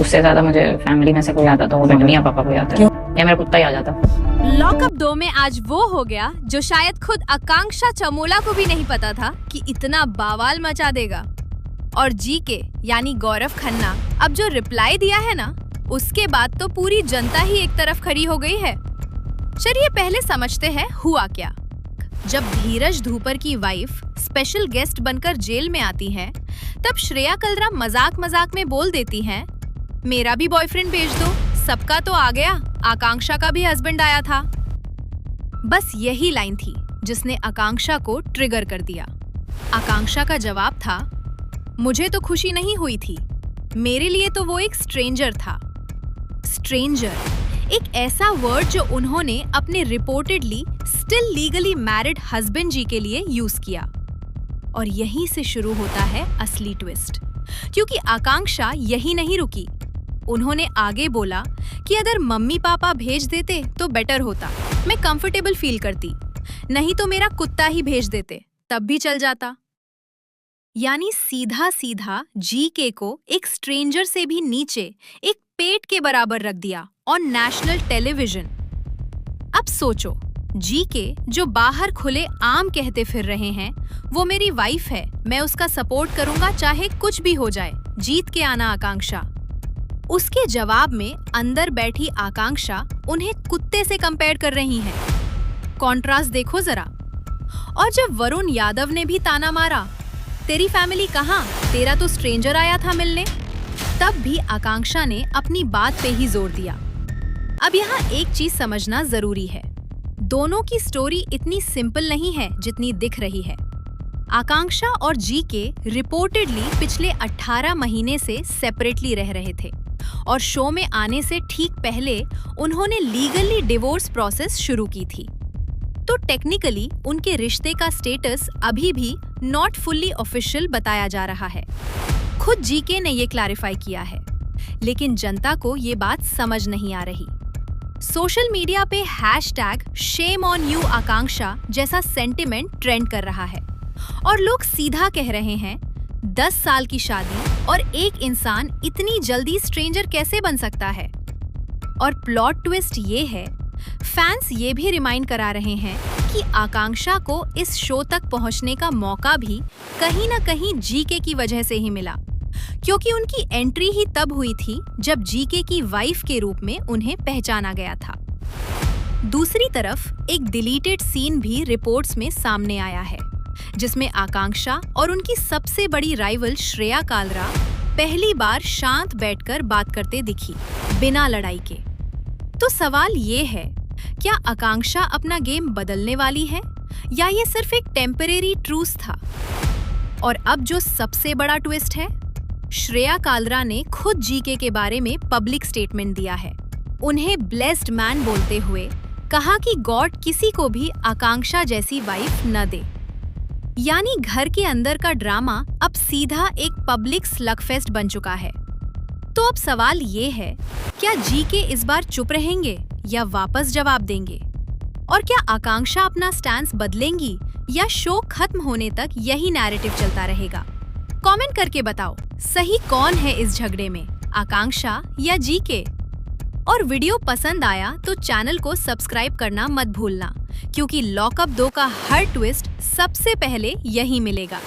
उससे ज्यादा मुझे फैमिली में से कोई आता तो वो मम्मी या पापा कोई आता है या मेरा कुत्ता ही आ जाता। लॉकअप 2 में आज वो हो गया जो शायद खुद आकांक्षा चमोला को भी नहीं पता था कि इतना बवाल मचा देगा। और जीके यानी गौरव खन्ना अब जो रिप्लाई दिया है ना, उसके बाद तो पूरी जनता ही एक तरफ खड़ी हो गई है। चलिए पहले समझते हैं हुआ क्या। जब धीरज धूपर की वाइफ स्पेशल गेस्ट बनकर जेल में आती है, तब श्रेया कलरा मजाक मजाक में बोल देती हैं, मेरा भी बॉयफ्रेंड भेज दो, सबका तो आ गया, आकांक्षा का भी हस्बैंड आया था। बस यही लाइन थी जिसने आकांक्षा को ट्रिगर कर दिया। आकांक्षा का जवाब था, मुझे तो खुशी नहीं हुई थी, मेरे लिए तो वो एक स्ट्रेंजर था। स्ट्रेंजर, एक ऐसा वर्ड जो उन्होंने अपने reportedly still legally married husband जी के लिए यूज किया। और यहीं से शुरू होता है असली ट्विस्ट, क्योंकि आकांक्षा यही नहीं रुकी। उन्होंने आगे बोला कि अगर मम्मी पापा भेज देते तो बेटर होता, मैं कंफर्टेबल फील करती, नहीं तो मेरा कुत्ता ही भेज देते, तब भी चल जाता। यानी सीधा सीधा जीके को एक स्ट्रेंजर से भी नीचे, एक पेट के बराबर रख दिया ऑन नेशनल टेलीविजन। अब सोचो, जीके जो बाहर खुले आम कहते फिर रहे हैं, वो मेरी वाइफ है, मैं उसका सपोर्ट करूंगा चाहे कुछ भी हो जाए, जीत के आना आकांक्षा। उसके जवाब में अंदर बैठी आकांक्षा उन्हें कुत्ते से कंपेयर कर रही है। कॉन्ट्रास्ट देखो जरा। और जब वरुण यादव ने भी ताना मारा, तेरी फैमिली कहाँ, तेरा तो स्ट्रेंजर आया था मिलने, तब भी आकांक्षा ने अपनी बात पे ही जोर दिया। अब यहाँ एक चीज समझना जरूरी है, दोनों की स्टोरी इतनी सिंपल नहीं है जितनी दिख रही है। आकांक्षा और जीके रिपोर्टेडली पिछले 18 महीने से सेपरेटली रह रहे थे और शो में आने से ठीक पहले उन्होंने लीगली डिवोर्स प्रोसेस शुरू की थी। तो टेक्निकली उनके रिश्ते का स्टेटस अभी भी नॉट फुल्ली ऑफिशियल बताया जा रहा है। खुद जीके ने ये क्लैरिफाई किया है, लेकिन जनता को ये बात समझ नहीं आ रही। सोशल मीडिया पे #ShameOnYou आकांक्षा जैसा सेंटिमेंट ट्रेंड कर रहा है और लोग सीधा कह रहे हैं, 10 साल की शादी और एक इंसान इतनी जल्दी स्ट्रेंजर कैसे बन सकता है। और प्लॉट ट्विस्ट ये है, फैंस ये भी रिमाइंड करा रहे हैं कि आकांक्षा को इस शो तक पहुंचने का मौका भी कहीं ना कहीं जीके की वजह से ही मिला, क्योंकि उनकी एंट्री ही तब हुई थी जब जीके की वाइफ के रूप में उन्हें पहचाना गया था। दूसरी तरफ एक डिलीटेड सीन भी रिपोर्ट्स में सामने आया है, जिसमें आकांक्षा और उनकी सबसे बड़ी राइवल श्रेया कालरा पहली बार शांत बैठकर बात करते दिखी, बिना लड़ाई के। तो सवाल ये है, क्या आकांक्षा अपना गेम बदलने वाली है या ये सिर्फ एक टेम्परेरी ट्रूस था? और अब जो सबसे बड़ा ट्विस्ट है, श्रेया कालरा ने खुद जीके के बारे में पब्लिक स्टेटमेंट दिया है। उन्हें ब्लेस्ड मैन बोलते हुए कहा कि गॉड किसी को भी आकांक्षा जैसी वाइफ न दे। यानी घर के अंदर का ड्रामा अब सीधा एक पब्लिक स्लगफेस्ट बन चुका है। तो अब सवाल ये है, क्या जीके इस बार चुप रहेंगे या वापस जवाब देंगे? और क्या आकांक्षा अपना स्टैंस बदलेंगी या शो खत्म होने तक यही नैरेटिव चलता रहेगा? कमेंट करके बताओ, सही कौन है इस झगड़े में, आकांक्षा या जीके? और वीडियो पसंद आया तो चैनल को सब्सक्राइब करना मत भूलना, क्योंकि लॉकअप 2 का हर ट्विस्ट सबसे पहले यही मिलेगा।